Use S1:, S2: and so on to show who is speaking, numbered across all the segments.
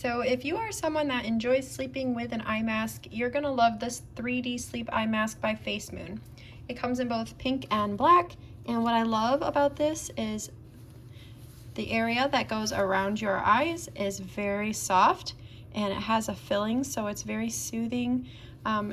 S1: So if you are someone that enjoys sleeping with an eye mask, you're gonna love this 3D sleep eye mask by FACEMOON. It comes in both pink and black, and what I love about this is the area that goes around your eyes is very soft, and it has a filling, so it's very soothing.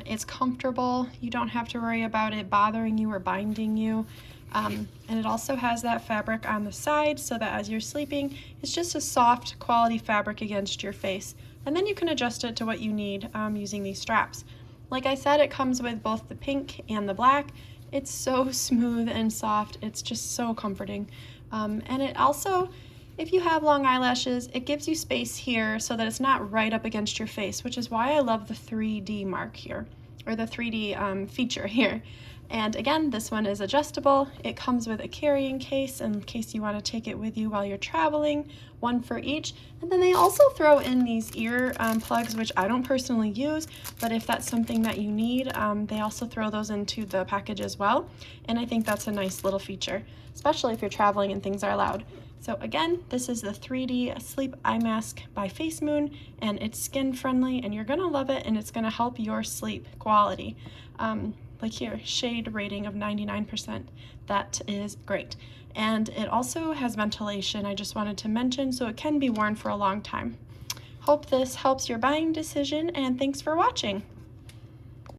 S1: It's comfortable. You don't have to worry about it bothering you or binding you. And it also has that fabric on the side so that as you're sleeping, it's just a soft quality fabric against your face. And then you can adjust it to what you need using these straps. Like I said, it comes with both the pink and the black. It's so smooth and soft. It's just so comforting. And it also, if you have long eyelashes, it gives you space here so that it's not right up against your face, which is why I love the 3D mark here, or the 3D feature here. And again, this one is adjustable. It comes with a carrying case in case you want to take it with you while you're traveling, one for each. And then they also throw in these ear plugs, which I don't personally use, but if that's something that you need, they also throw those into the package as well. And I think that's a nice little feature, especially if you're traveling and things are loud. So again, this is the 3D Sleep Eye Mask by FACEMOON, and it's skin friendly, and you're gonna love it, and it's gonna help your sleep quality. Like here, shade rating of 99%. That is great. And it also has ventilation, I just wanted to mention, so it can be worn for a long time. Hope this helps your buying decision, and thanks for watching.